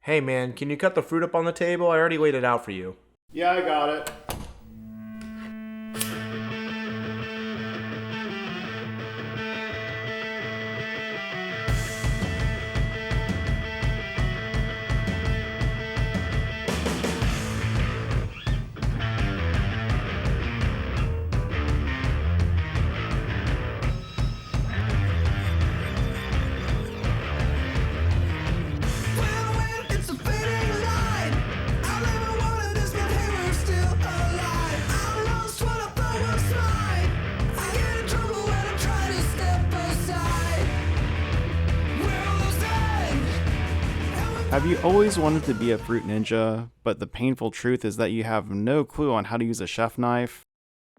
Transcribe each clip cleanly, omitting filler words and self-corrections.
Hey man, can you cut the fruit up on the table? I already laid it out for you. Yeah, I got it. Have you always wanted to be a fruit ninja, but the painful truth is that you have no clue on how to use a chef knife?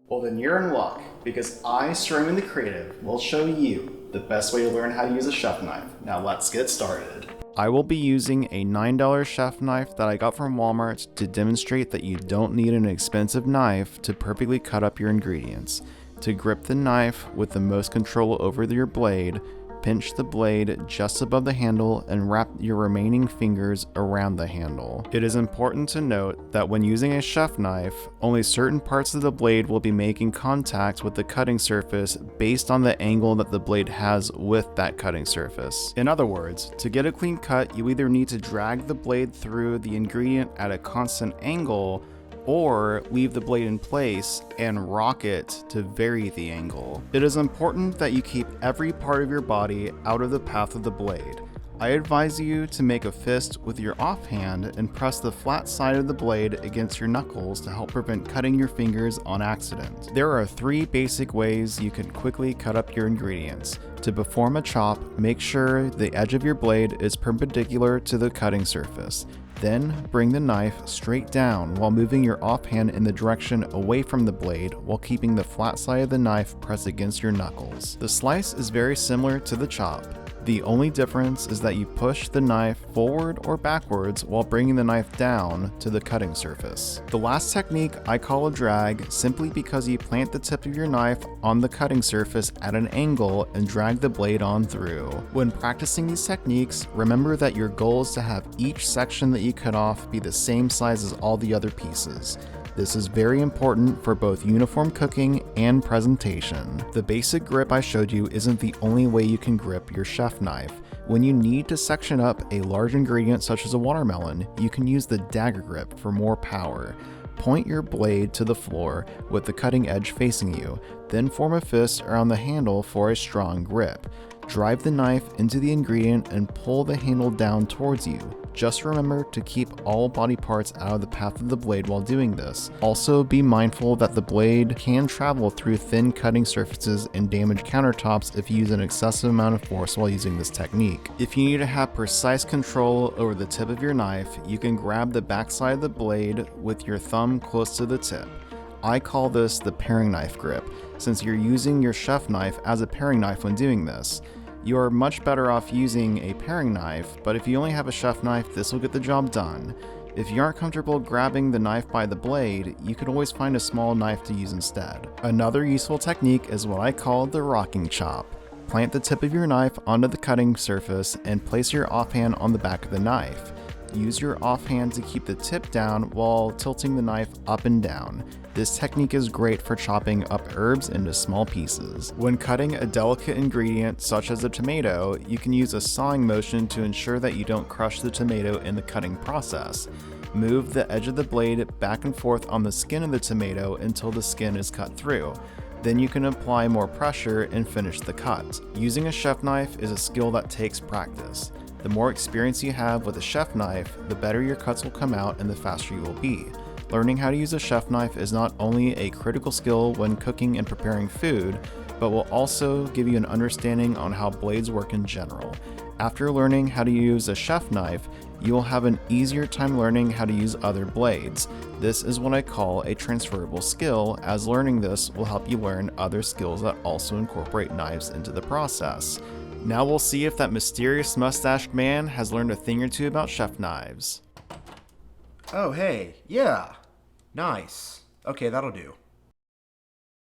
Well, then you're in luck, because I, Sterling the Creative, will show you the best way to learn how to use a chef knife. Now let's get started. I will be using a $9 chef knife that I got from Walmart to demonstrate that you don't need an expensive knife to perfectly cut up your ingredients. To grip the knife with the most control over your blade, pinch the blade just above the handle and wrap your remaining fingers around the handle. It is important to note that when using a chef knife, only certain parts of the blade will be making contact with the cutting surface based on the angle that the blade has with that cutting surface. In other words, to get a clean cut, you either need to drag the blade through the ingredient at a constant angle or leave the blade in place and rock it to vary the angle. It is important that you keep every part of your body out of the path of the blade. I advise you to make a fist with your offhand and press the flat side of the blade against your knuckles to help prevent cutting your fingers on accident. There are 3 basic ways you can quickly cut up your ingredients. To perform a chop, make sure the edge of your blade is perpendicular to the cutting surface. Then bring the knife straight down while moving your offhand in the direction away from the blade while keeping the flat side of the knife pressed against your knuckles. The slice is very similar to the chop. The only difference is that you push the knife forward or backwards while bringing the knife down to the cutting surface. The last technique I call a drag simply because you plant the tip of your knife on the cutting surface at an angle and drag the blade on through. When practicing these techniques, remember that your goal is to have each section that you cut off be the same size as all the other pieces. This is very important for both uniform cooking and presentation. The basic grip I showed you isn't the only way you can grip your chef knife. When you need to section up a large ingredient such as a watermelon, you can use the dagger grip for more power. Point your blade to the floor with the cutting edge facing you, then form a fist around the handle for a strong grip. Drive the knife into the ingredient and pull the handle down towards you. Just remember to keep all body parts out of the path of the blade while doing this. Also be mindful that the blade can travel through thin cutting surfaces and damage countertops if you use an excessive amount of force while using this technique. If you need to have precise control over the tip of your knife, you can grab the backside of the blade with your thumb close to the tip. I call this the paring knife grip, since you're using your chef knife as a paring knife when doing this. You are much better off using a paring knife, but if you only have a chef knife, this will get the job done. If you aren't comfortable grabbing the knife by the blade, you can always find a small knife to use instead. Another useful technique is what I call the rocking chop. Plant the tip of your knife onto the cutting surface and place your offhand on the back of the knife. Use your offhand to keep the tip down while tilting the knife up and down. This technique is great for chopping up herbs into small pieces. When cutting a delicate ingredient such as a tomato, you can use a sawing motion to ensure that you don't crush the tomato in the cutting process. Move the edge of the blade back and forth on the skin of the tomato until the skin is cut through. Then you can apply more pressure and finish the cut. Using a chef knife is a skill that takes practice. The more experience you have with a chef knife, the better your cuts will come out and the faster you will be. Learning how to use a chef knife is not only a critical skill when cooking and preparing food, but will also give you an understanding on how blades work in general. After learning how to use a chef knife, you will have an easier time learning how to use other blades. This is what I call a transferable skill, as learning this will help you learn other skills that also incorporate knives into the process. Now we'll see if that mysterious mustached man has learned a thing or two about chef knives. Oh, hey, yeah. Nice. Okay, that'll do.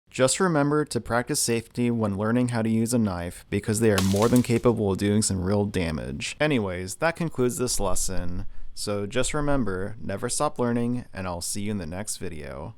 Just remember to practice safety when learning how to use a knife, because they are more than capable of doing some real damage. Anyways, that concludes this lesson. So just remember, never stop learning, and I'll see you in the next video.